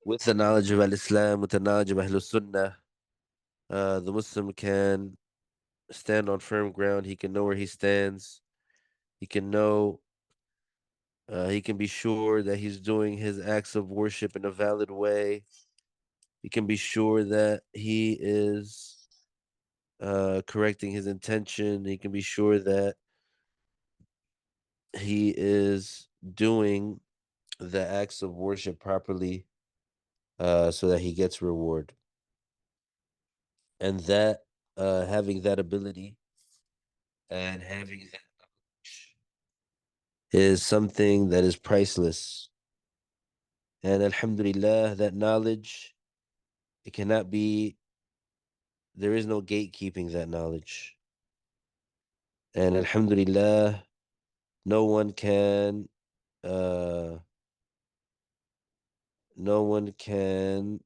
With the knowledge of Al-Islam, with the knowledge of Ahlul Sunnah, the Muslim can stand on firm ground. He can know where he stands. He can know, he can be sure that he's doing his acts of worship in a valid way. He can be sure that he is correcting his intention. He can be sure that he is doing the acts of worship properly, so that he gets reward. And that, having that ability and having that knowledge is something that is priceless. And Alhamdulillah, that knowledge, it cannot be, there is no gatekeeping that knowledge. And Alhamdulillah, no one can, uh, no one can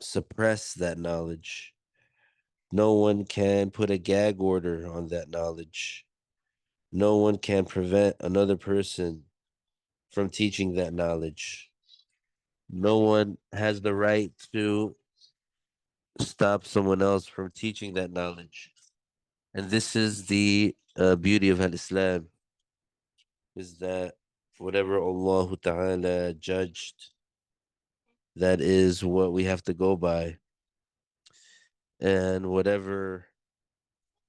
suppress that knowledge. No one can put a gag order on that knowledge. No one can prevent another person from teaching that knowledge. No one has the right to stop someone else from teaching that knowledge. And this is the beauty of Al-Islam, is that whatever Allah Ta'ala judged, that is what we have to go by. And whatever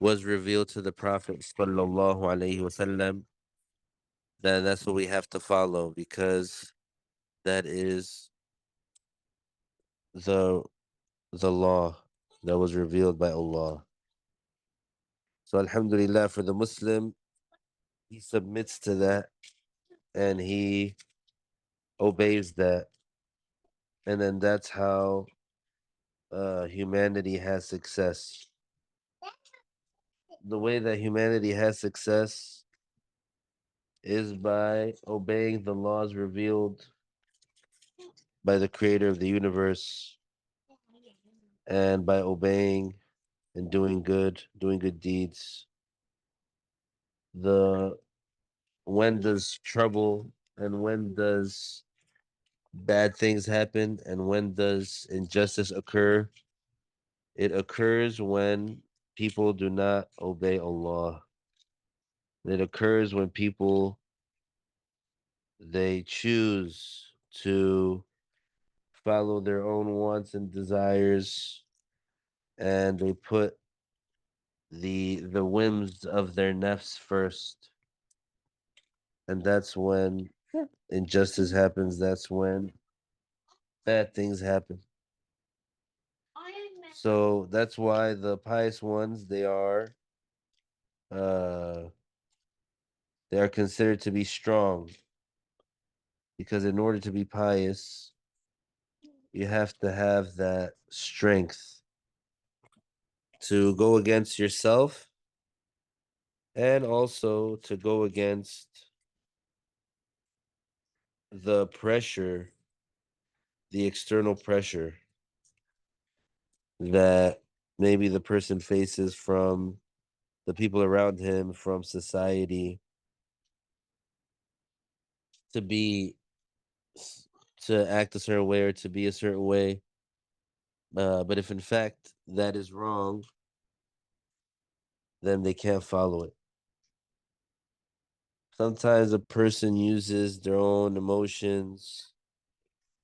was revealed to the Prophet sallallahu alaihi wasallam, then that's what we have to follow, because that is the the law that was revealed by Allah. So Alhamdulillah, for the Muslim, he submits to that and he obeys that. And then that's how humanity has success. The way that humanity has success is by obeying the laws revealed by the creator of the universe, and by obeying and doing good deeds. The When does trouble and when does bad things happen and when does injustice occur? It occurs when people do not obey Allah. It occurs when people, they choose to follow their own wants and desires, and they put the whims of their nafs first. And that's when injustice happens. That's when bad things happen. So that's why the pious ones, uh they are considered to be strong, because in order to be pious, you have to have that strength to go against yourself, and also to go against the pressure, the external pressure that maybe the person faces from the people around him, from society, to be, to act a certain way or to be a certain way. But if in fact that is wrong, then they can't follow it. Sometimes a person uses their own emotions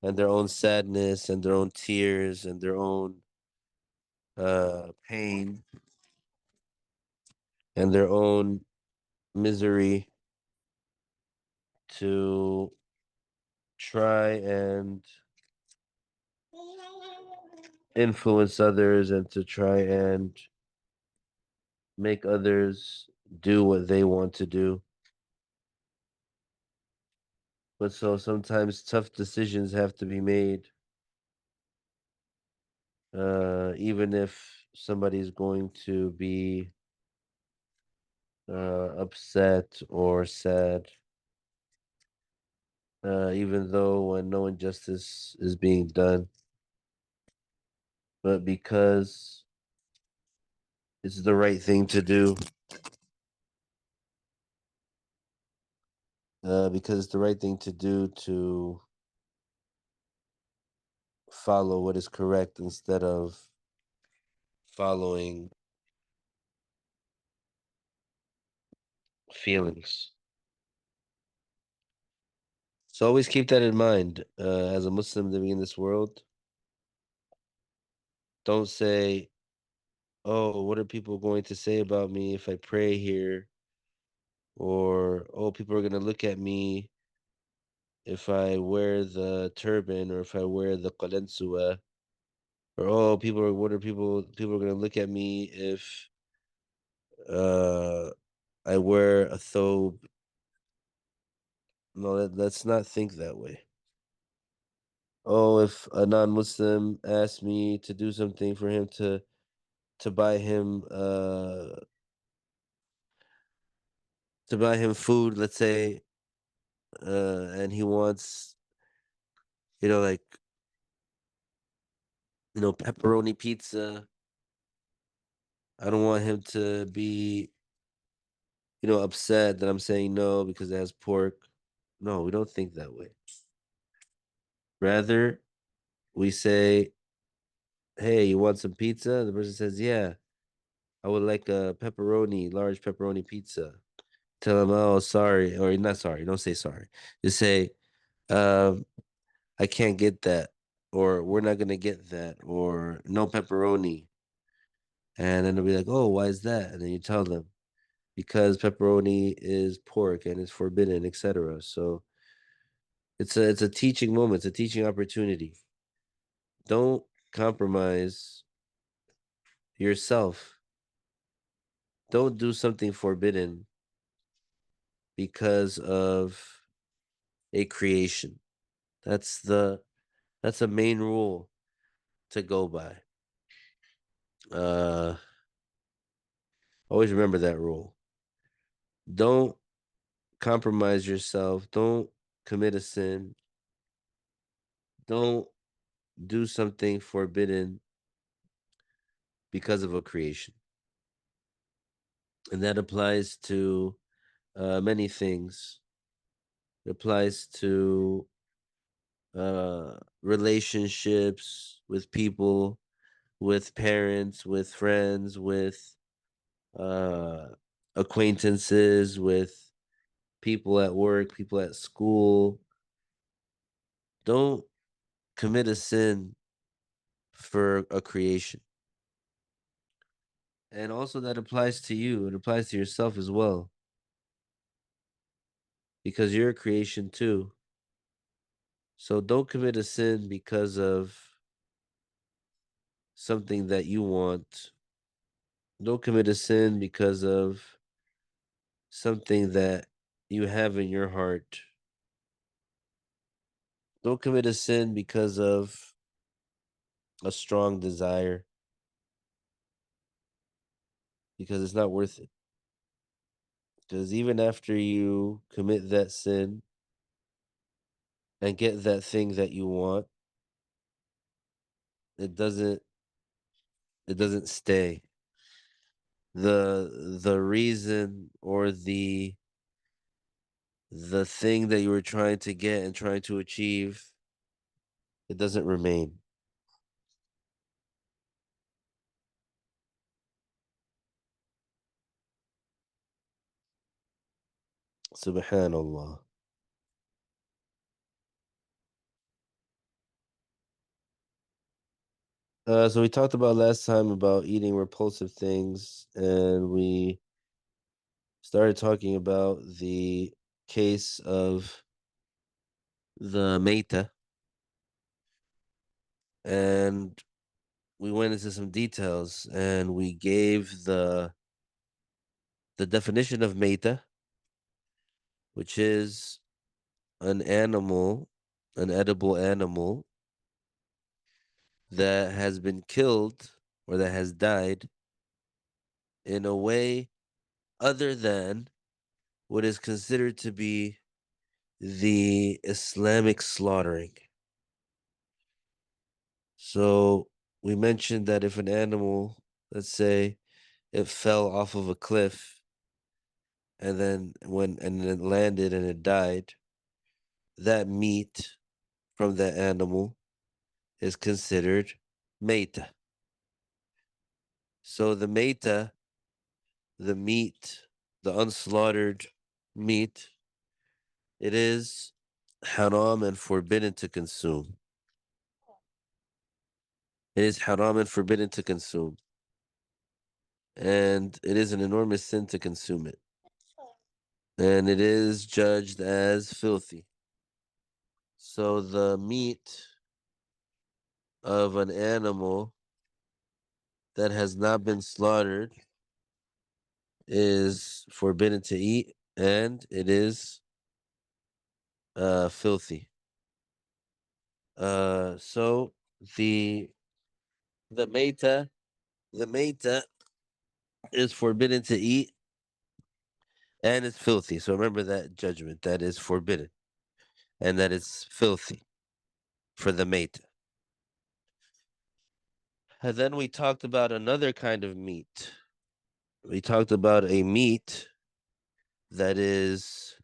and their own sadness and their own tears and their own pain and their own misery to try and influence others, and to try and make others do what they want to do. But so sometimes tough decisions have to be made, even if somebody's going to be upset or sad, even though when no injustice is being done, but because it's the right thing to do, because it's the right thing to do, follow what is correct instead of following feelings. So always keep that in mind as a Muslim living in this world. Don't say, oh, what are people going to say about me if I pray here? Or, oh, people are going to look at me if I wear the turban or if I wear the qalensua. Or, oh, what are people are going to look at me if uh, I wear a thobe. No, let's not think that way. Oh, if a non-Muslim asks me to do something for him to buy him to buy him food, let's say, and he wants, like, pepperoni pizza. I don't want him to be, upset that I'm saying no because it has pork. No, we don't think that way. Rather, we say, hey, you want some pizza? The person says, yeah, I would like a large pepperoni pizza. Tell him, oh, sorry, or not sorry. Don't say sorry. Just say, um, I can't get that, or we're not gonna get that, or no pepperoni. And then they'll be like, oh, why is that? And then you tell them, because pepperoni is pork and it's forbidden, etc. So it's a teaching moment, it's a teaching opportunity. Don't compromise yourself. Don't do something forbidden because of a creation. That's the that's a main rule to go by. Uh Always remember that rule. Don't compromise yourself. Don't commit a sin. Don't do something forbidden because of a creation. And that applies to many things. It applies to relationships with people, with parents, with friends, with uh, acquaintances, with people at work, people at school. Don't commit a sin for a creation. And also that applies to you. It applies to yourself as well. Because you're a creation too. So don't commit a sin because of something that you want. Don't commit a sin because of something that you have in your heart. Don't commit a sin because of a strong desire, because it's not worth it. Because even after you commit that sin and get that thing that you want, it doesn't it doesn't stay. The reason or the thing that you were trying to get and trying to achieve, it doesn't remain. Subhanallah. So we talked about last time about eating repulsive things, and we started talking about the case of the Meta, and we went into some details, and we gave the definition of Meta, which is an animal, an edible animal that has been killed or that has died in a way other than what is considered to be the Islamic slaughtering. So we mentioned that if an animal, let's say, it fell off of a cliff and then landed and it died, that meat from that animal is considered meita. So the meita, the meat, the unslaughtered meat, it is haram and forbidden to consume. It is haram and forbidden to consume. And it is an enormous sin to consume it. And it is judged as filthy. So the meat of an animal that has not been slaughtered is forbidden to eat, and it is filthy. So the the meta the meta is forbidden to eat and it's filthy. So remember that judgment, that is forbidden and that it's filthy for the meta. And then we talked about another kind of meat. We talked about a meat that is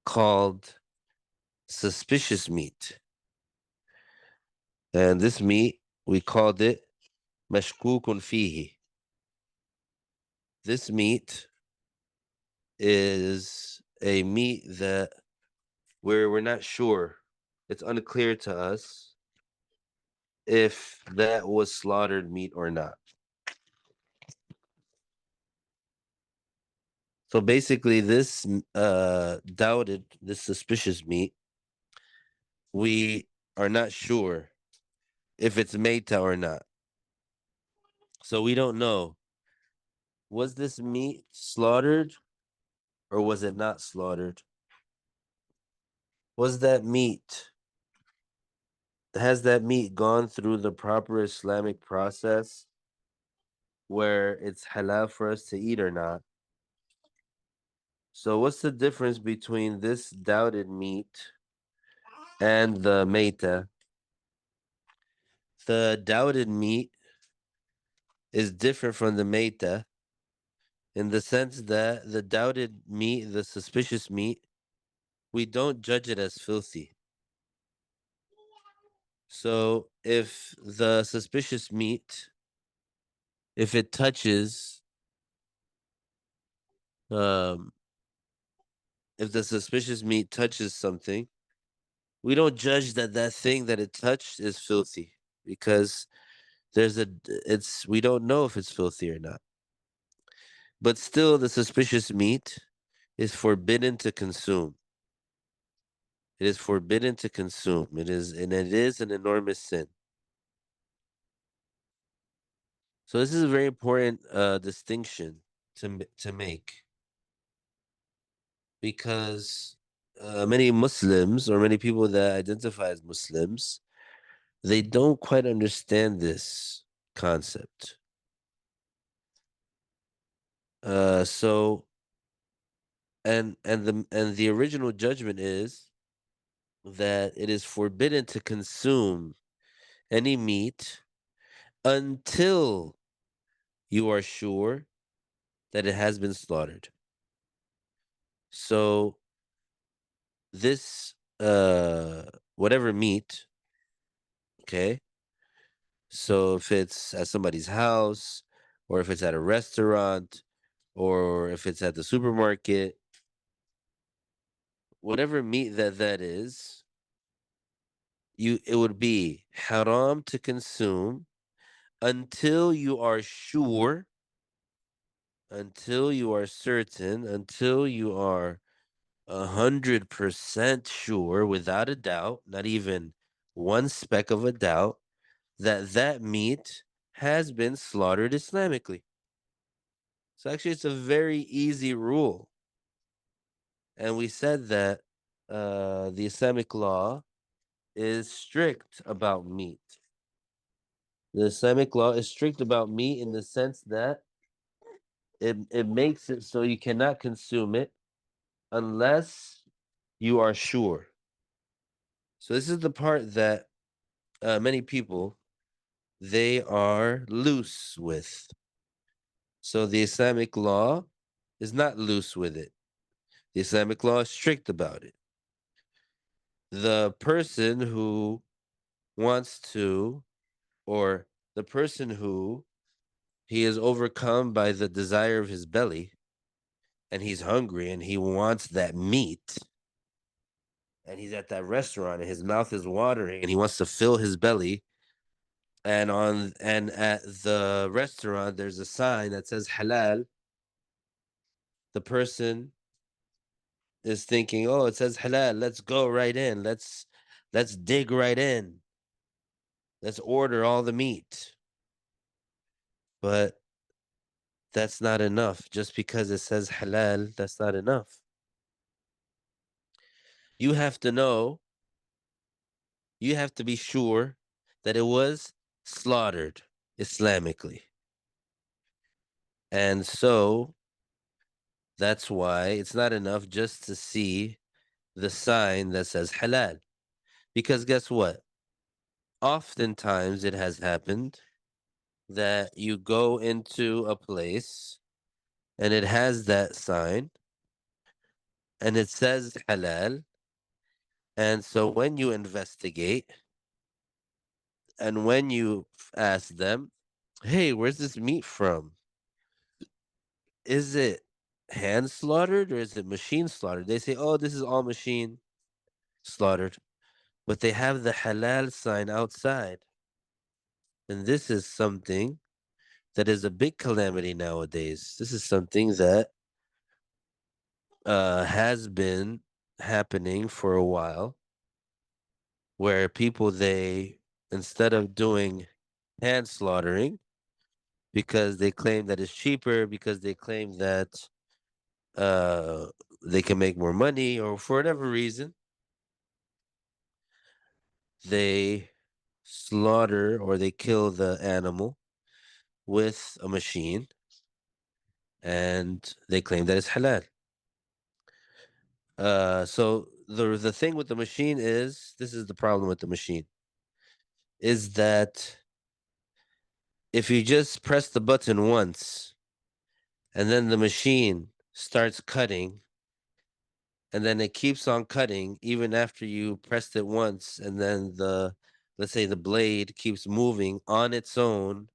called suspicious meat. And this meat, we called it mashkukun fihi. This meat is a meat that we're not sure. It's unclear to us if that was slaughtered meat or not. So basically, this doubted, this suspicious meat, we are not sure if it's meta or not. So we don't know. Was this meat slaughtered or was it not slaughtered? Was that meat, has that meat gone through the proper Islamic process where it's halal for us to eat or not? So what's the difference between this doubted meat and the meta? The doubted meat is different from the meta in the sense that the doubted meat, the suspicious meat, we don't judge it as filthy. So if the suspicious meat, if it touches, um, if the suspicious meat touches something, we don't judge that that thing that it touched is filthy because it's we don't know if it's filthy or not. But still, the suspicious meat is forbidden to consume. It is forbidden to consume. It is, and it is an enormous sin. So this is a very important distinction to make because many Muslims or many people that identify as Muslims, they don't quite understand this concept. So and the original judgment is that it is forbidden to consume any meat until you are sure that it has been slaughtered. So this whatever meat, okay? So if it's at somebody's house or if it's at a restaurant or if it's at the supermarket, whatever meat that is, it would be haram to consume until you are sure, until you are certain, until you are 100% sure, without a doubt, not even one speck of a doubt, that that meat has been slaughtered Islamically. So actually, it's a very easy rule, and we said that the Islamic law is strict about meat. The Islamic law is strict about meat in the sense that it makes it so you cannot consume it unless you are sure. So this is the part that many people they are loose with. So the Islamic law is not loose with it. The Islamic law is strict about it. The person who wants to, or the person who he is overcome by the desire of his belly, and he's hungry and he wants that meat, and he's at that restaurant and his mouth is watering and he wants to fill his belly, and at the restaurant there's a sign that says halal. The person is thinking, oh, it says halal, let's go right in, let's dig right in, let's order all the meat. But that's not enough. Just because it says halal, that's not enough. You have to know, you have to be sure that it was slaughtered Islamically. And so that's why it's not enough just to see the sign that says halal. Because guess what? Oftentimes it has happened that you go into a place and it has that sign and it says halal. And so when you investigate and when you ask them, hey, where's this meat from? Is it hand slaughtered or is it machine slaughtered? They say, oh, this is all machine slaughtered. But they have the halal sign outside. And this is something that is a big calamity nowadays. This is something that has been happening for a while, where people, they, instead of doing hand slaughtering, because they claim that it's cheaper, because they claim that uh they can make more money, or for whatever reason, they slaughter or they kill the animal with a machine and they claim that it's halal. So the thing with the machine is, this is the problem with the machine, is that if you just press the button once and then the machine starts cutting and then it keeps on cutting even after you pressed it once, and then let's say the blade keeps moving on its own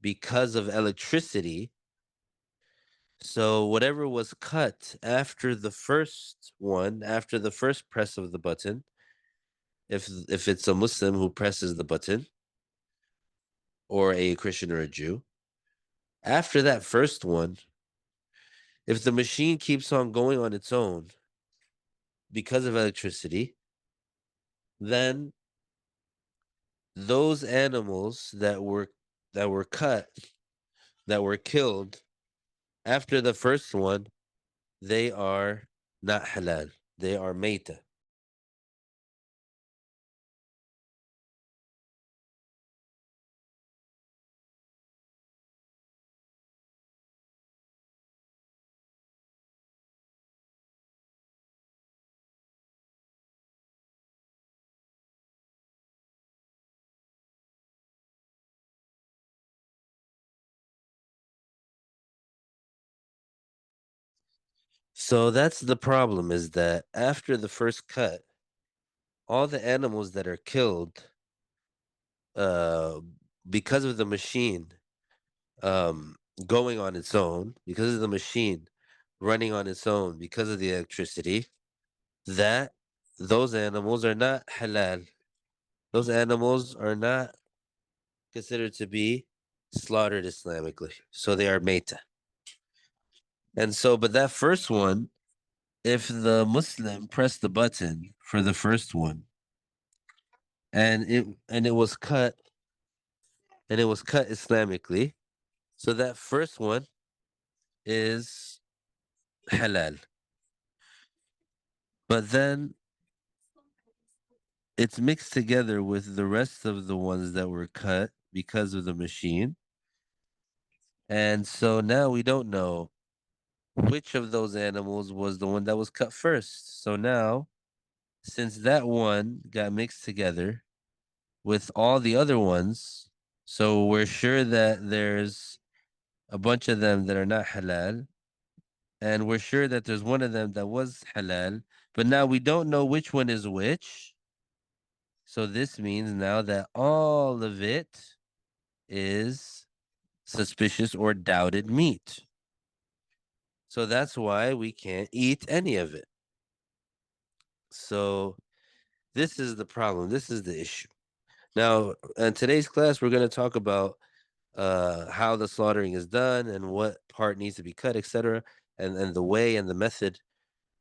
because of electricity. So whatever was cut after the first one, after the first press of the button, if it's a Muslim who presses the button, or a Christian or a Jew, after that first one, if the machine keeps on going on its own because of electricity, then those animals that were cut, that were killed after the first one, they are not halal. They are mayta. So that's the problem, is that after the first cut, all the animals that are killed uh because of the machine um going on its own, because of the machine running on its own, because of the electricity, that those animals are not halal. Those animals are not considered to be slaughtered Islamically. So they are meta. And so, but that first one, if the Muslim pressed the button for the first one and it was cut, and it was cut Islamically, so that first one is halal. But then it's mixed together with the rest of the ones that were cut because of the machine. And so now we don't know which of those animals was the one that was cut first. So now, since that one got mixed together with all the other ones, so we're sure that there's a bunch of them that are not halal, and we're sure that there's one of them that was halal, but now we don't know which one is which. So this means now that all of it is suspicious or doubted meat. So that's why we can't eat any of it. So this is the problem. This is the issue. Now, in today's class, we're going to talk about how the slaughtering is done and what part needs to be cut, etc., and the way and the method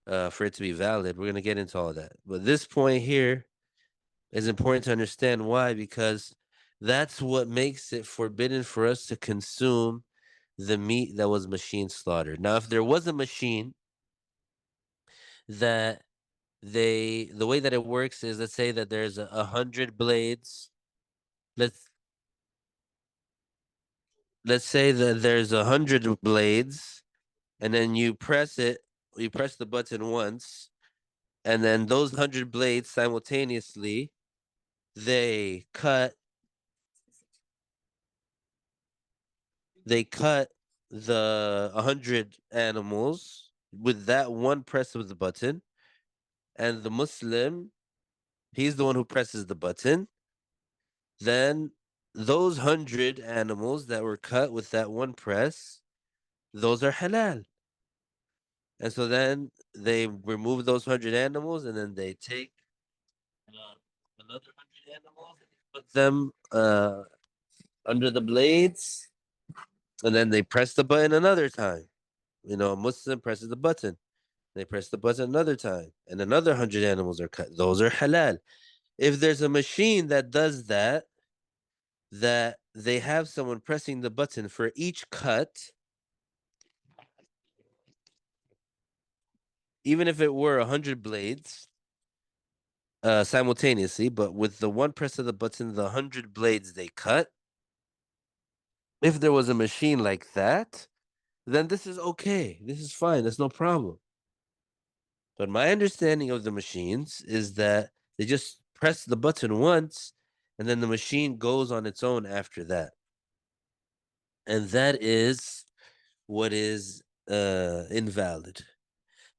for it to be valid. We're going to get into all of that. But this point here is important to understand why, because that's what makes it forbidden for us to consume the meat that was machine slaughtered. Now, if there was a machine that the way that it works is, let's say that there's 100 blades. Let's let's say that there's 100 blades, and then you press the button once, and then those 100 blades simultaneously they cut they cut the 100 animals with that one press of the button, and the Muslim, he's the one who presses the button. Then those 100 animals that were cut with that one press, those are halal. And so then they remove those 100 animals, and then they take uh, another 100 animals and they put them under the blades, and then they press the button another time. A Muslim presses the button. They press the button another time, and another 100 animals are cut. Those are halal. If there's a machine that does that, that they have someone pressing the button for each cut, even if it were 100 blades simultaneously, but with the one press of the button, the 100 blades they cut. If there was a machine like that, then this is okay. This is fine. That's no problem. But my understanding of the machines is that they just press the button once, and then the machine goes on its own after that. And that is what is invalid.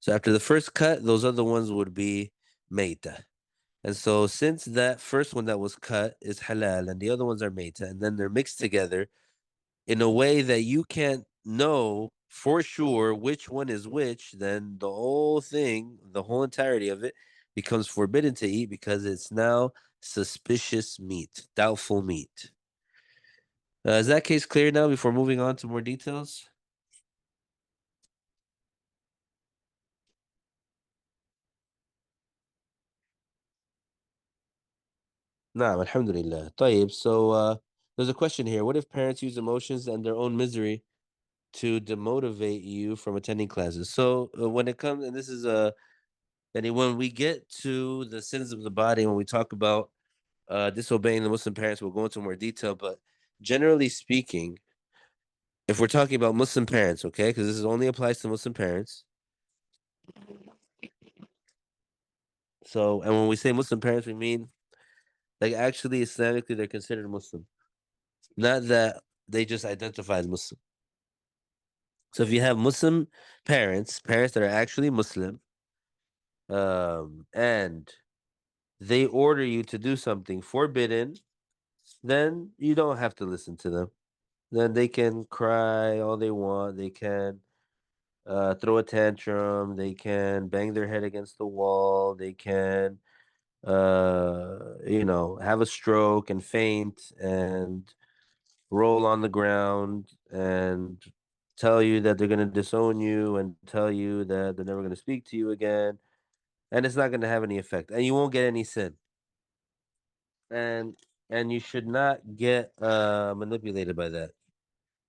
So after the first cut, those other ones would be meita. And so since that first one that was cut is halal and the other ones are meita, and then they're mixed together in a way that you can't know for sure which one is which, then the whole thing, the whole entirety of it, becomes forbidden to eat because it's now suspicious meat, doubtful meat. Is that case clear now before moving on to more details? Naam, alhamdulillah. طيب, so there's a question here. What if parents use emotions and their own misery to demotivate you from attending classes? So when it comes, and this is and when we get to the sins of the body, when we talk about disobeying the Muslim parents, we'll go into more detail. But generally speaking, if we're talking about Muslim parents, okay, because this only applies to Muslim parents. So, and when we say Muslim parents, we mean like actually Islamically they're considered Muslim, not that they just identify as Muslim. So if you have Muslim parents that are actually Muslim, and they order you to do something forbidden, then you don't have to listen to them. Then they can cry all they want. They can throw a tantrum. They can bang their head against the wall. They can, have a stroke and faint and roll on the ground and tell you that they're going to disown you and tell you that they're never going to speak to you again. And it's not going to have any effect. And you won't get any sin. And you should not get manipulated by that.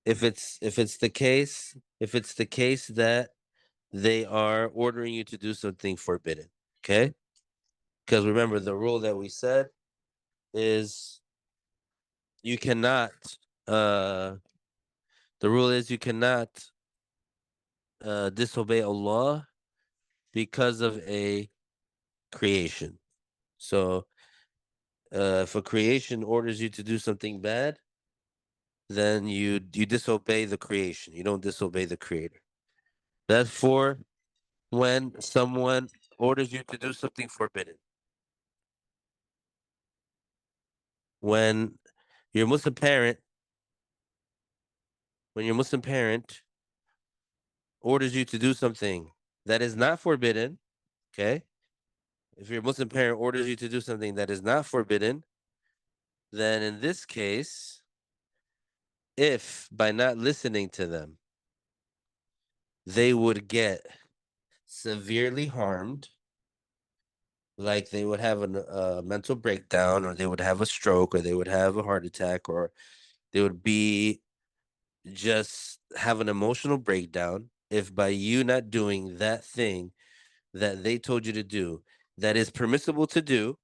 If it's the case that they are ordering you to do something forbidden, okay? Because remember the rule that we said is you cannot uh the rule is you cannot disobey Allah because of a creation. So if a creation orders you to do something bad, then you disobey the creation. You don't disobey the creator. That's for when someone orders you to do something forbidden. when your Muslim parent, when your Muslim parent orders you to do something that is not forbidden, okay? If your Muslim parent orders you to do something that is not forbidden, then in this case, if by not listening to them, they would get severely harmed, like they would have a mental breakdown, or they would have a stroke, or they would have a heart attack, or they would be just have an emotional breakdown. If by you not doing that thing that they told you to do, that is permissible to do,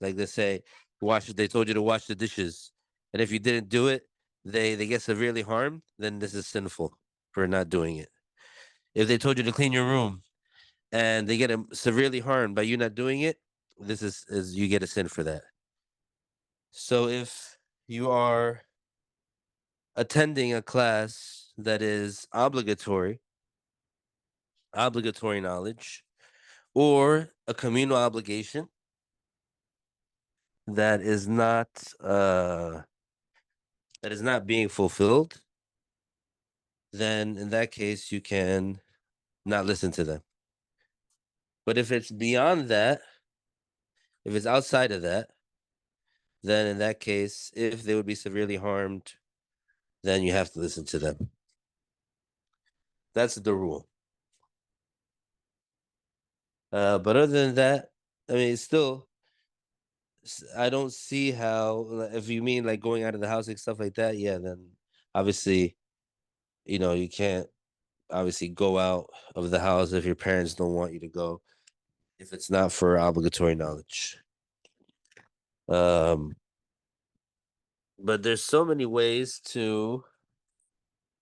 like they say, they told you to wash the dishes, and if you didn't do it, they get severely harmed, then this is sinful for not doing it. If they told you to clean your room and they get severely harmed by you not doing it, this is you get a sin for that. So if you are attending a class that is obligatory knowledge, or a communal obligation that is not uh that is not being fulfilled, then in that case you can not listen to them. But if it's beyond that, if it's outside of that, then in that case, if they would be severely harmed, then you have to listen to them. That's the rule. But other than that, I mean, still, I don't see how. If you mean like going out of the house and stuff like that, yeah, then obviously, you can't obviously go out of the house if your parents don't want you to go, if it's not for obligatory knowledge. Um, but there's so many ways to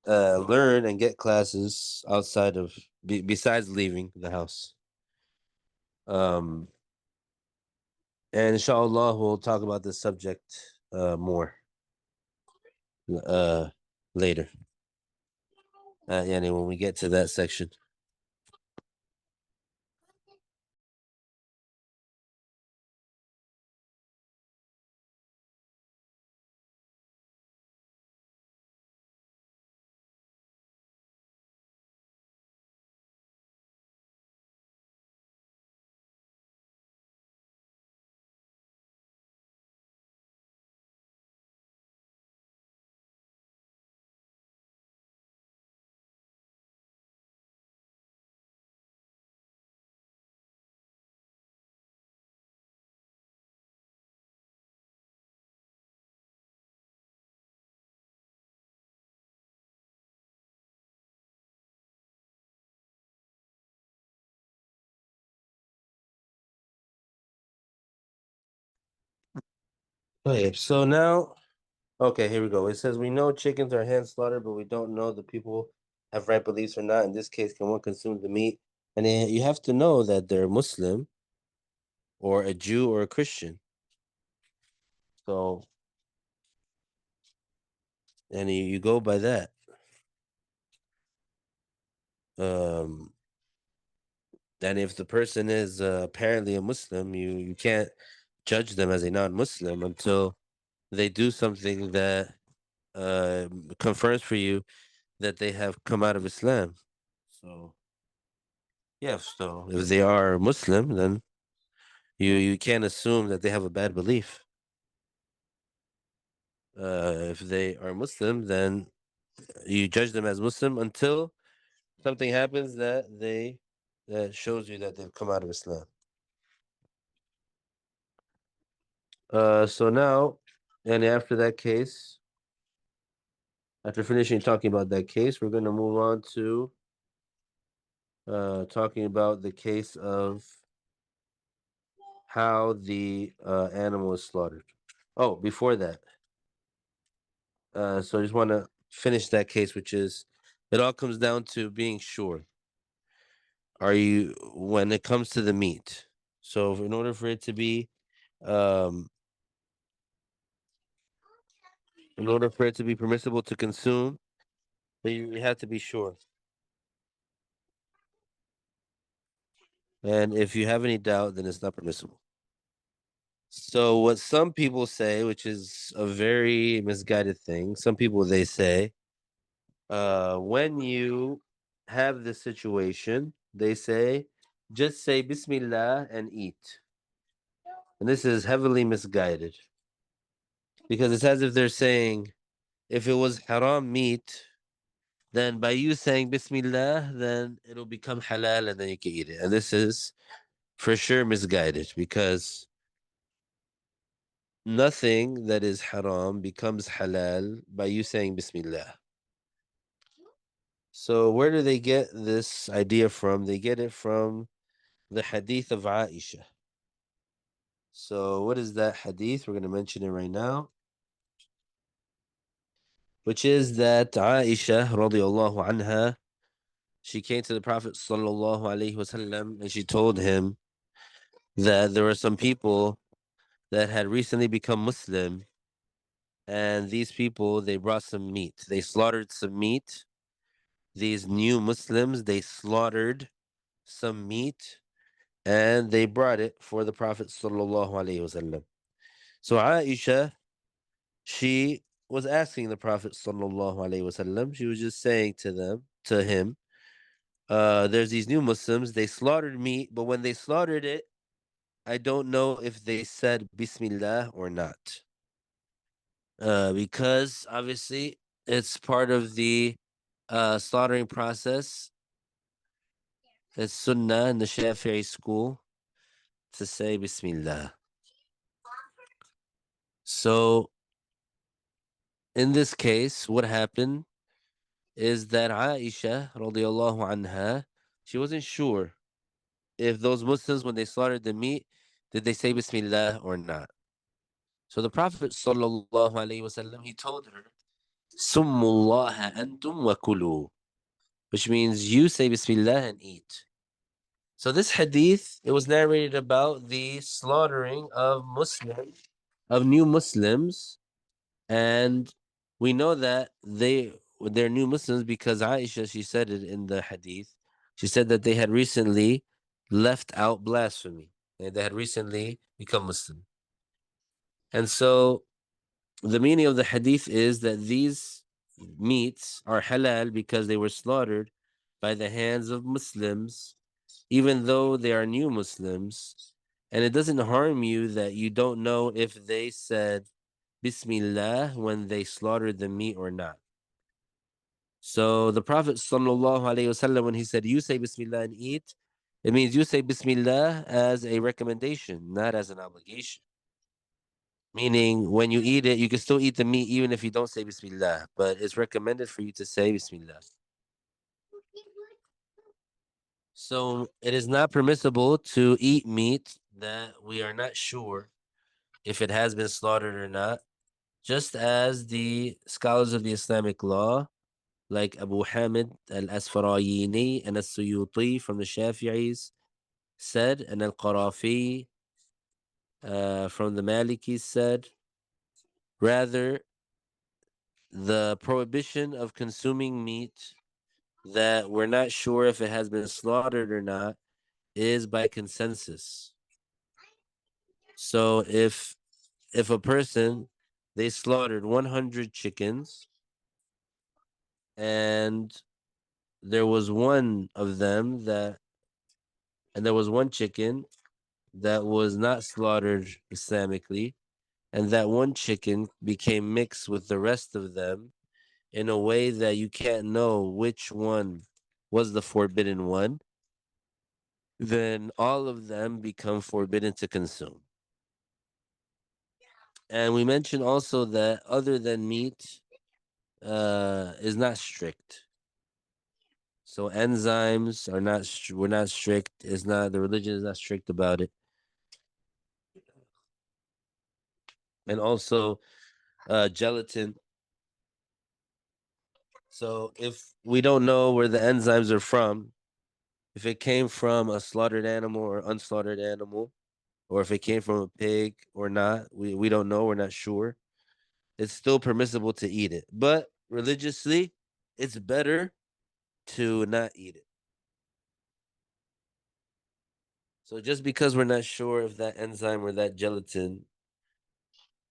learn and get classes outside of besides leaving the house. Um, and inshallah, we'll talk about this subject more uh later. Yeah, when we get to that section. Okay, so now, okay, here we go. It says we know chickens are hand slaughtered, but we don't know the people have right beliefs or not. In this case, can one consume the meat? And then you have to know that they're Muslim or a Jew or a Christian. So, and you go by that. Um, and if the person is apparently a Muslim, you can't judge them as a non-Muslim until they do something that uh, confirms for you that they have come out of Islam. So, yeah, so if they are Muslim, then you can't assume that they have a bad belief. If they are Muslim, then you judge them as Muslim until something happens that shows you that they've come out of Islam. So now, and after that case, after finishing talking about that case, we're going to move on to talking about the case of how the animal is slaughtered. Oh, before that, so I just want to finish that case, which is it all comes down to being sure. Are you when it comes to the meat? So in order for it to be, um, in order for it to be permissible to consume, you have to be sure. And if you have any doubt, then it's not permissible. So what some people say, which is a very misguided thing, some people they say, when you have this situation, they say, just say Bismillah and eat. And this is heavily misguided because it's as if they're saying, if it was haram meat, then by you saying Bismillah, then it'll become halal and then you can eat it. And this is for sure misguided because nothing that is haram becomes halal by you saying Bismillah. So where do they get this idea from? They get it from the hadith of Aisha. So what is that hadith? We're going to mention it right now, which is that Aisha radiallahu anha, she came to the Prophet sallallahu alaihi wasallam and she told him that there were some people that had recently become Muslim, and these people they brought some meat. They slaughtered some meat. These new Muslims, they slaughtered some meat and they brought it for the Prophet sallallahu alaihi wasallam. So Aisha, she was asking the Prophet sallallahu alaihi wasallam. She was just saying to him, there's these new Muslims. They slaughtered meat, but when they slaughtered it, I don't know if they said Bismillah or not. Because obviously it's part of the slaughtering process. It's Sunnah in the Shafi'i school to say Bismillah. So in this case, what happened is that Aisha radiallahu anha, she wasn't sure if those Muslims, when they slaughtered the meat, did they say Bismillah or not. So the Prophet sallallahu alaihi wasallam, he told her, Summullaha antum wa kulu, which means you say Bismillah and eat. So this hadith, it was narrated about the slaughtering of Muslims, of new Muslims, and we know that they're new Muslims because Aisha, she said it in the hadith. She said that they had recently left out blasphemy and they had recently become Muslim. And so the meaning of the hadith is that these meats are halal because they were slaughtered by the hands of Muslims, even though they are new Muslims. And it doesn't harm you that you don't know if they said Bismillah when they slaughtered the meat or not. So the Prophet sallallahu alaihi wasallam, when he said, "You say Bismillah and eat," it means you say Bismillah as a recommendation, not as an obligation. Meaning, when you eat it, you can still eat the meat even if you don't say Bismillah, but it's recommended for you to say Bismillah. So it is not permissible to eat meat that we are not sure if it has been slaughtered or not, just as the scholars of the Islamic law, like Abu Hamid al-Asfarayini and al-Suyuti from the Shafi'is said, and al-Qarafi from the Malikis said, rather, the prohibition of consuming meat that we're not sure if it has been slaughtered or not is by consensus. So if a person they slaughtered 100 chickens and there was one of them that and there was one chicken that was not slaughtered Islamically, and that one chicken became mixed with the rest of them in a way that you can't know which one was the forbidden one, then all of them become forbidden to consume. And we mentioned also that other than meat is not strict. So enzymes are not we're not strict. Is not the religion is not strict about it. And also gelatin. So if we don't know where the enzymes are from, if it came from a slaughtered animal or unslaughtered animal, or if it came from a pig or not, we don't know, we're not sure. It's still permissible to eat it. But religiously, it's better to not eat it. So just because we're not sure if that enzyme or that gelatin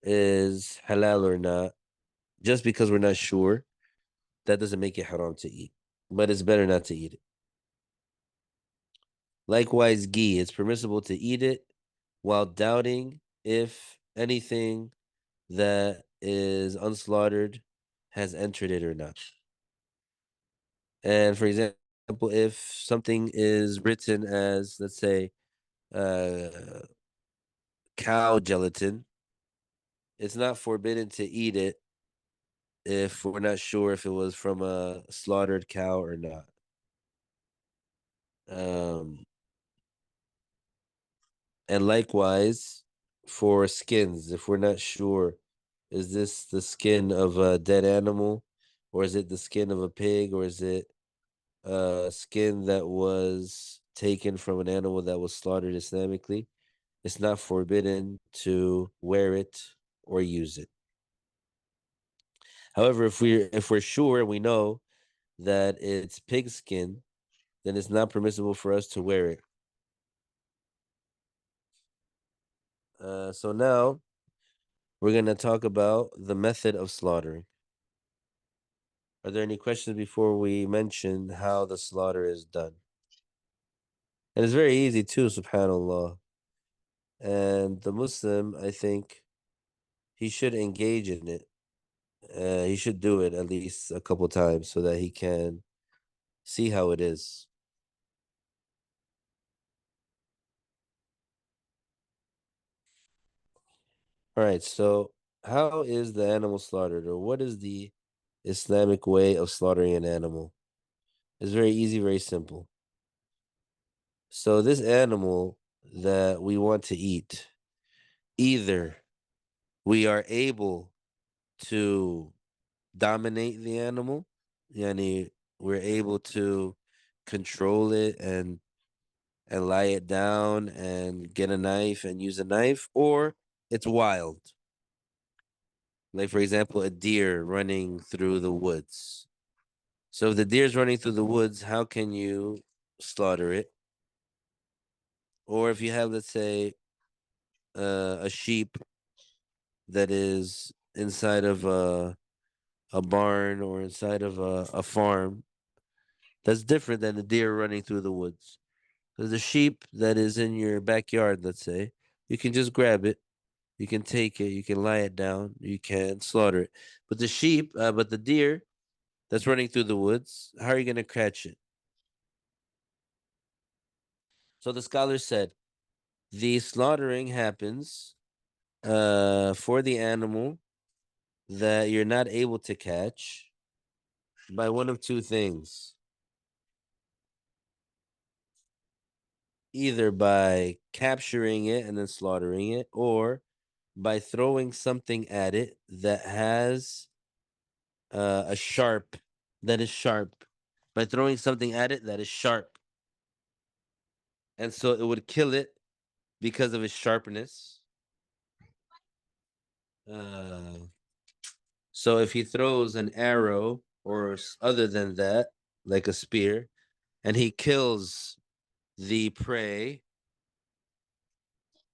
is halal or not, just because we're not sure, that doesn't make it haram to eat. But it's better not to eat it. Likewise, ghee, it's permissible to eat it while doubting if anything that is unslaughtered has entered it or not. And for example, if something is written as, let's say, uh, cow gelatin, it's not forbidden to eat it if we're not sure if it was from a slaughtered cow or not. Um, and likewise for skins, if we're not sure, is this the skin of a dead animal, or is it the skin of a pig, or is it skin that was taken from an animal that was slaughtered Islamically? It's not forbidden to wear it or use it. However, if we're sure and we know that it's pig skin, then it's not permissible for us to wear it. So now we're going to talk about the method of slaughtering. Are there any questions before we mention how the slaughter is done? And it's very easy too, subhanAllah. And the Muslim, I think, he should engage in it. He should do it at least a couple times so that he can see how it is. All right, so how is the animal slaughtered, or what is the Islamic way of slaughtering an animal? It's very easy, very simple. So this animal that we want to eat, either we are able to dominate the animal, yani we're able to control it and lie it down and get a knife and use a knife, or it's wild. Like for example, a deer running through the woods. So if the deer's running through the woods, how can you slaughter it? Or if you have, let's say, a sheep that is inside of a barn or inside of a farm, that's different than the deer running through the woods. Because the sheep that is in your backyard, let's say, you can just grab it, you can take it, you can lie it down, you can slaughter it. But the deer that's running through the woods, how are you going to catch it? So the scholar said the slaughtering happens for the animal that you're not able to catch by one of two things. Either by capturing it and then slaughtering it, or by throwing something at it that has a sharp, that is sharp. By throwing something at it that is sharp. And so it would kill it because of its sharpness. Uh, so if he throws an arrow or other than that, like a spear, and he kills the prey,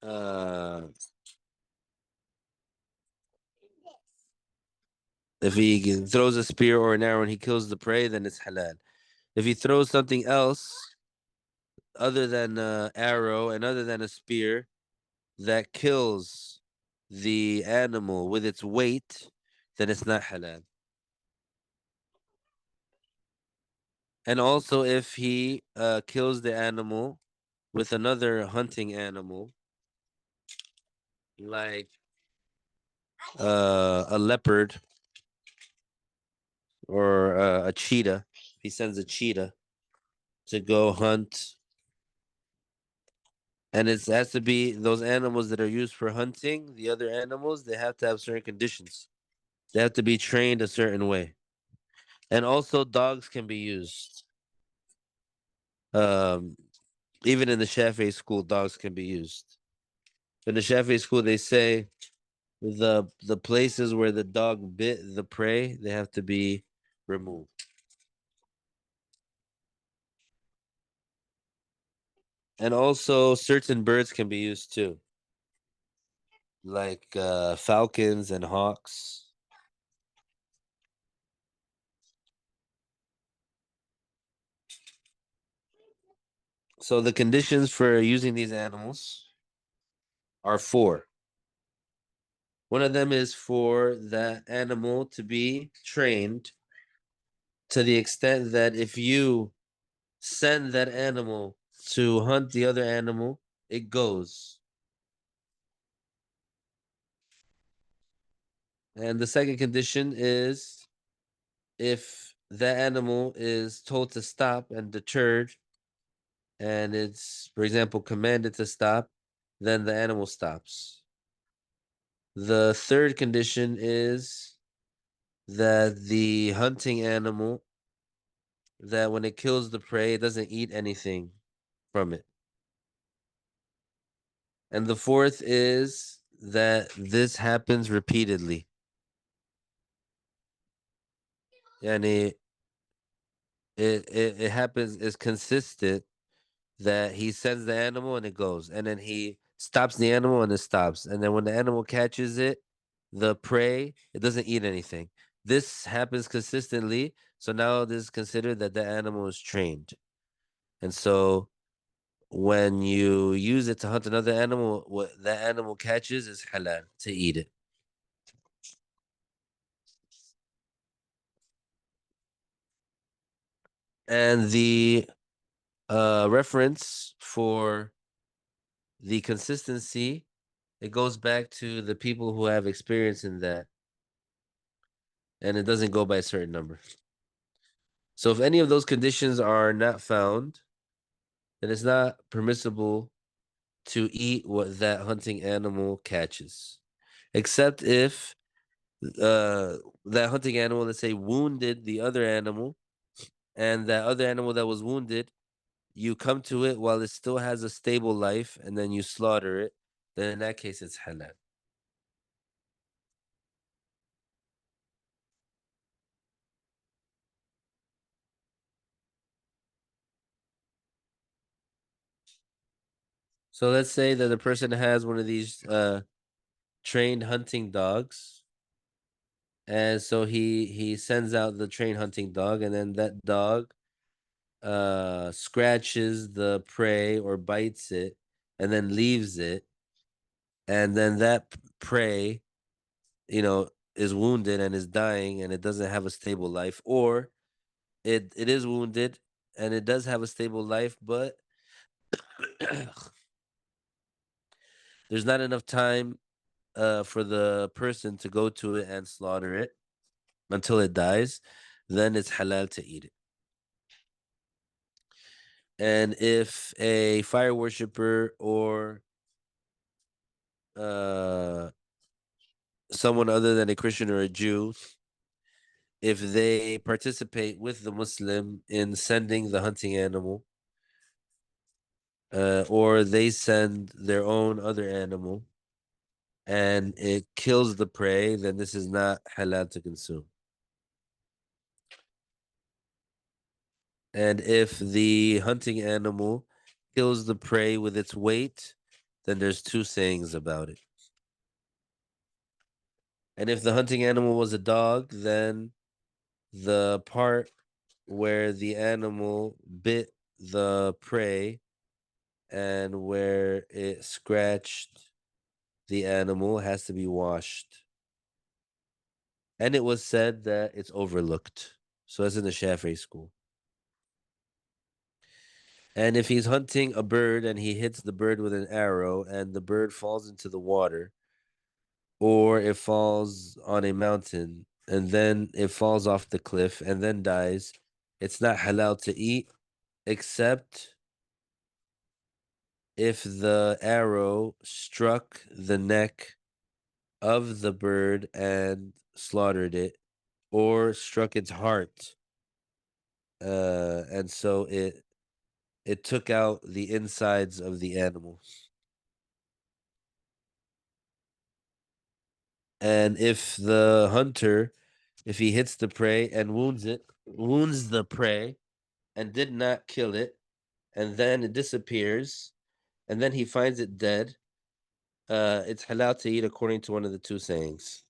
uh, if he throws a spear or an arrow and he kills the prey, then it's halal. If he throws something else other than arrow and other than a spear that kills the animal with its weight, then it's not halal. And also, if he kills the animal with another hunting animal, like a leopard or a cheetah, he sends a cheetah to go hunt, and it has to be those animals that are used for hunting. The other animals, they have to have certain conditions. They have to be trained a certain way, and also dogs can be used. Um, Even in the Shafi school, dogs can be used. In the Shafi school, they say the places where the dog bit the prey, they have to be removed. And also certain birds can be used too, like falcons and hawks. So the conditions for using these animals are four. One of them is for that animal to be trained to the extent that if you send that animal to hunt the other animal, it goes. And the second condition is if that animal is told to stop and deterred, and it's, for example, commanded to stop, then the animal stops. The third condition is that the hunting animal, that when it kills the prey, it doesn't eat anything from it. And the fourth is that this happens repeatedly. And it happens, is consistent, that he sends the animal and it goes. And then he stops the animal and it stops. And then when the animal catches it, the prey, it doesn't eat anything. This happens consistently. So now this is considered that the animal is trained. And so when you use it to hunt another animal, what that animal catches is halal to eat it. And the reference for the consistency, it goes back to the people who have experience in that, and it doesn't go by a certain number. So if any of those conditions are not found, then it's not permissible to eat what that hunting animal catches, except if that hunting animal, let's say, wounded the other animal, and that other animal that was wounded, you come to it while it still has a stable life, and then you slaughter it, then in that case it's halal. So let's say that the person has one of these trained hunting dogs, and so he sends out the trained hunting dog, and then that dog scratches the prey or bites it and then leaves it, and then that prey, is wounded and is dying and it doesn't have a stable life, or it is wounded and it does have a stable life, but there's not enough time for the person to go to it and slaughter it until it dies, then it's halal to eat it. And if a fire worshiper or uh someone other than a Christian or a Jew, if they participate with the Muslim in sending the hunting animal, or they send their own other animal and it kills the prey, then this is not halal to consume. And if the hunting animal kills the prey with its weight, then there's two sayings about it. And if the hunting animal was a dog, then the part where the animal bit the prey and where it scratched the animal has to be washed. And it was said that it's overlooked. So that's in the Shaafi school. And if he's hunting a bird and he hits the bird with an arrow and the bird falls into the water, or it falls on a mountain and then it falls off the cliff and then dies, it's not halal to eat, except if the arrow struck the neck of the bird and slaughtered it, or struck its heart. And so it took out the insides of the animal. And if the hunter, if he hits the prey and wounds the prey and did not kill it, and then it disappears, and then he finds it dead, it's halal to eat according to one of the two sayings.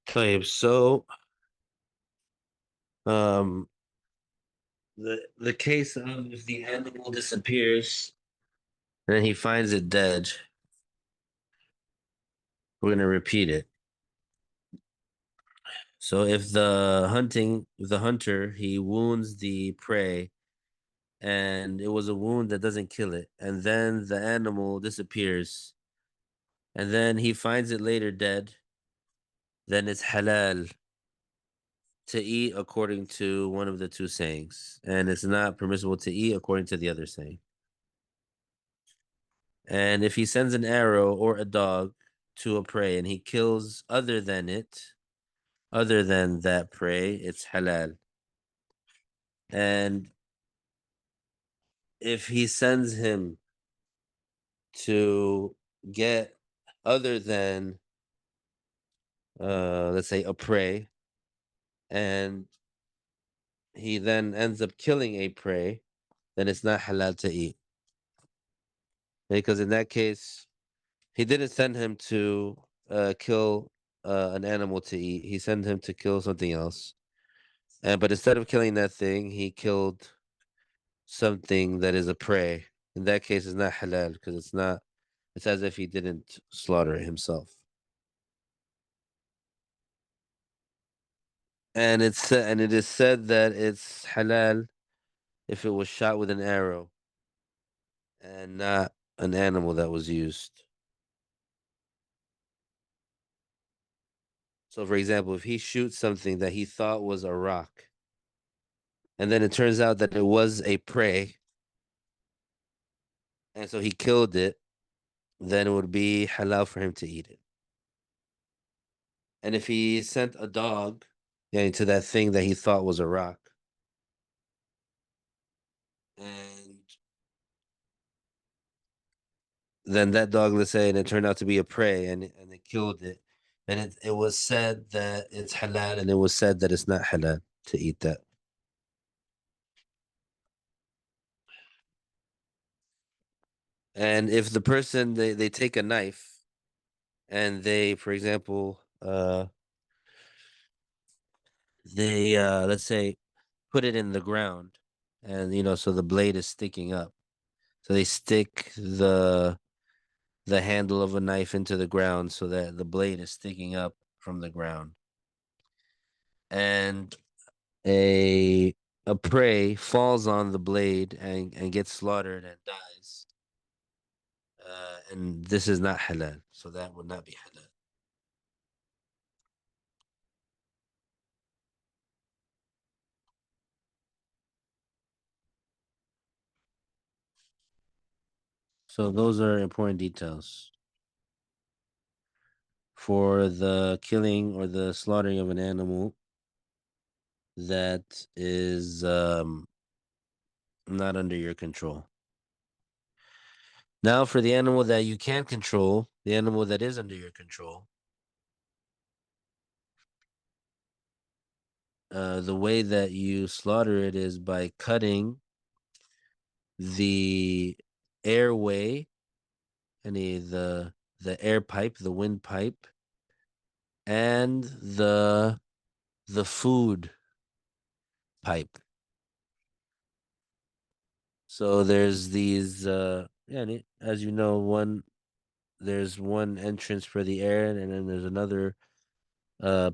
Okay, so um the case of if the animal disappears and then he finds it dead, we're gonna repeat it. So if the hunter, he wounds the prey and it was a wound that doesn't kill it, and then the animal disappears, and then he finds it later dead, then it's halal to eat according to one of the two sayings, and it's not permissible to eat according to the other saying. And if he sends an arrow or a dog to a prey and he kills other than that prey, it's halal. And if he sends him to get other than let's say a prey, and he then ends up killing a prey, then it's not halal to eat. Because in that case, he didn't send him to kill an animal to eat. He sent him to kill something else. And but instead of killing that thing, he killed something that is a prey. In that case, it's not halal because it's as if he didn't slaughter it himself. And it is said that it's halal if it was shot with an arrow and not an animal that was used. So for example, if he shoots something that he thought was a rock, and then it turns out that it was a prey, and so he killed it, then it would be halal for him to eat it. And if he sent a dog, yeah, to that thing that he thought was a rock, and then that dog, let's say, and it turned out to be a prey, and it killed it, and it was said that it's halal, and it was said that it's not halal to eat that. And if the person they take a knife and they, for example, they let's say put it in the ground and so the blade is sticking up. So they stick the handle of a knife into the ground so that the blade is sticking up from the ground. And a a prey falls on the blade and gets slaughtered and dies. And this is not halal, so that would not be halal. So those are important details for the killing or the slaughtering of an animal that is not under your control. Now, for the animal that you can control, the animal that is under your control, the way that you slaughter it is by cutting the airway, any the air pipe, the wind pipe, and the food pipe. So there's these yeah, as you know, there's one entrance for the air, and then there's another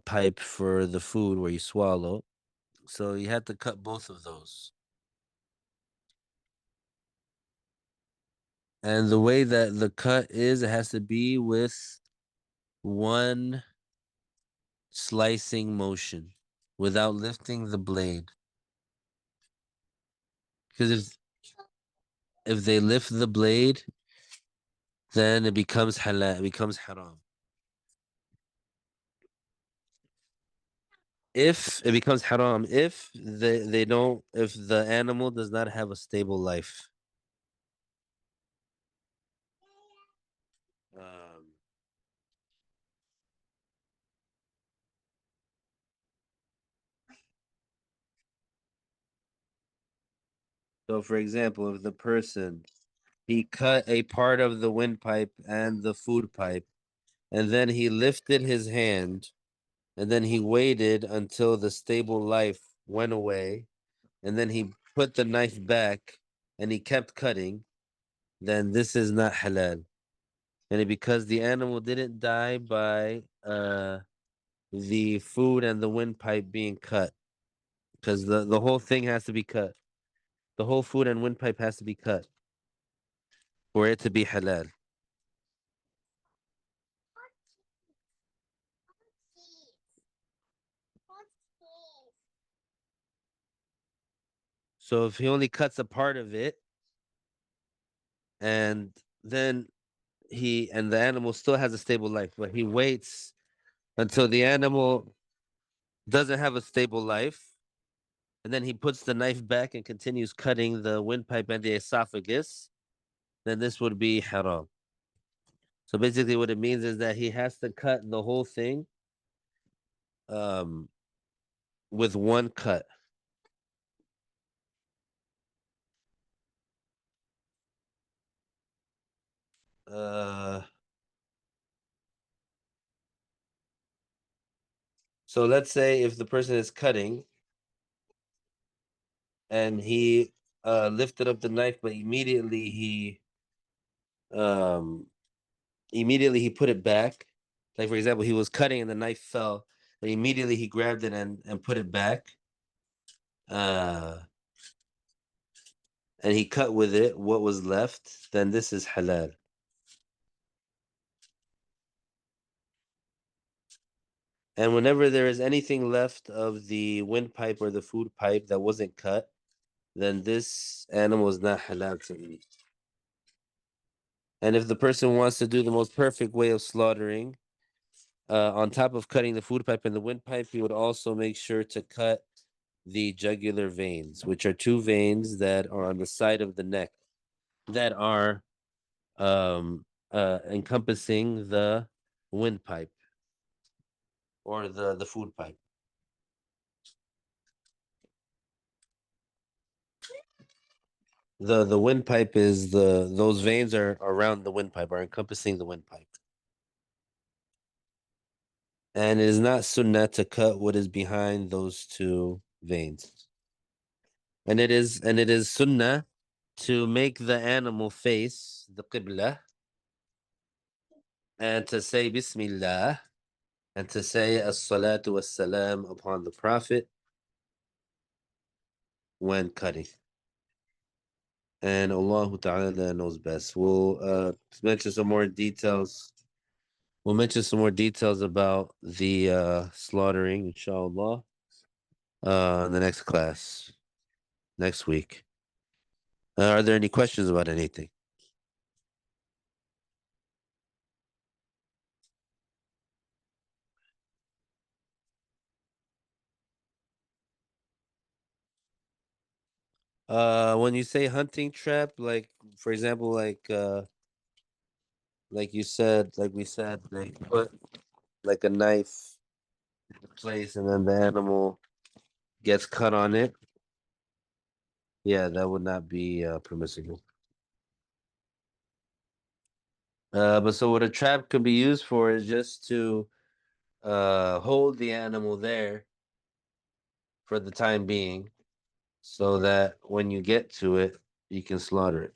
pipe for the food where you swallow. So you have to cut both of those. And the way that the cut is, it has to be with one slicing motion without lifting the blade. Because if they lift the blade, then it becomes halal, it becomes haram. If it becomes haram, if they don't, if the animal does not have a stable life. Um, so for example, if the person he cut a part of the windpipe and the food pipe, and then he lifted his hand, and then he waited until the stable life went away, and then he put the knife back and he kept cutting, then this is not halal. And because the animal didn't die by the food and the windpipe being cut, because the whole thing has to be cut. The whole food and windpipe has to be cut for it to be halal. So if he only cuts a part of it, and then the animal still has a stable life, but he waits until the animal doesn't have a stable life, and then he puts the knife back and continues cutting the windpipe and the esophagus, then this would be haram. So basically, what it means is that he has to cut the whole thing um, with one cut. Uh, so let's say if the person is cutting and he lifted up the knife, but um, immediately he put it back. Like for example, he was cutting and the knife fell, but immediately he grabbed it and put it back. Uh, and he cut with it what was left. Then this is halal. And whenever there is anything left of the windpipe or the food pipe that wasn't cut, then this animal is not halal to eat. And if the person wants to do the most perfect way of slaughtering, on top of cutting the food pipe and the windpipe, he would also make sure to cut the jugular veins, which are two veins that are on the side of the neck that are encompassing the windpipe or the food pipe. The windpipe is those veins are around the windpipe, are encompassing the windpipe. And it is not sunnah to cut what is behind those two veins. And it is sunnah to make the animal face the qibla and to say Bismillah and to say as-salatu was-salam upon the Prophet when cutting. And Allah Ta'ala knows best. We'll mention some more details. We'll mention some more details about the slaughtering, inshallah, in the next class, next week. Are there any questions about anything? When you say hunting trap, like for example, like you said, like we said, they put like a knife in place and then the animal gets cut on it. Yeah, that would not be permissible. But so what a trap could be used for is just to hold the animal there for the time being so that when you get to it, you can slaughter it.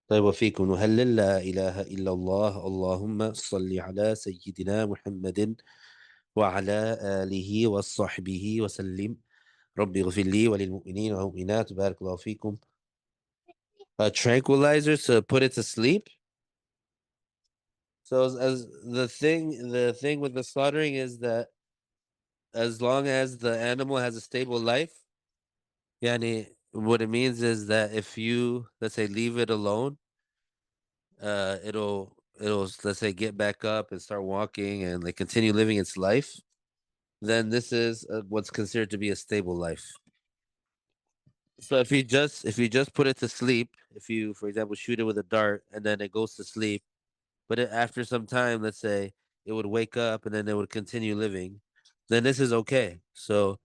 طيب وفيكم نهلل لا إله إلا الله اللهم صل على سيدنا محمد وعلى آله وصحبه وسلم ربي اغفر لي وللمؤمنين والمؤمنات بارك الله فيكم. A tranquilizer to put it to sleep. So as the thing with the slaughtering is that as long as the animal has a stable life, yani what it means is that if you let's say leave it alone, it'll let's say get back up and start walking and like continue living its life. Then this is what's considered to be a stable life. So if you just put it to sleep, if you for example shoot it with a dart and then it goes to sleep, but after some time, let's say it would wake up and then it would continue living, then this is okay. So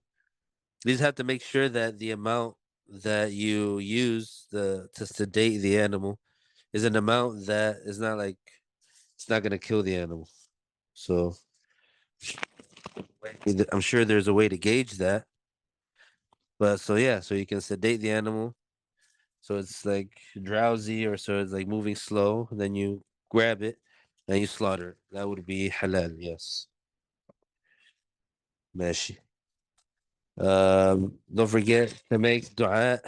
you just have to make sure that the amount that you use the to sedate the animal is an amount that is not like it's not gonna kill the animal. So I'm sure there's a way to gauge that. But so yeah, so you can sedate the animal so it's like drowsy or so it's like moving slow, then you grab it and you slaughter it. That would be halal, yes. ماشي. Don't forget to make dua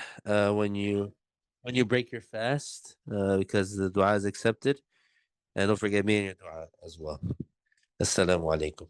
when you break your fast, because the dua is accepted. And don't forget me in your dua as well. Assalamu alaikum.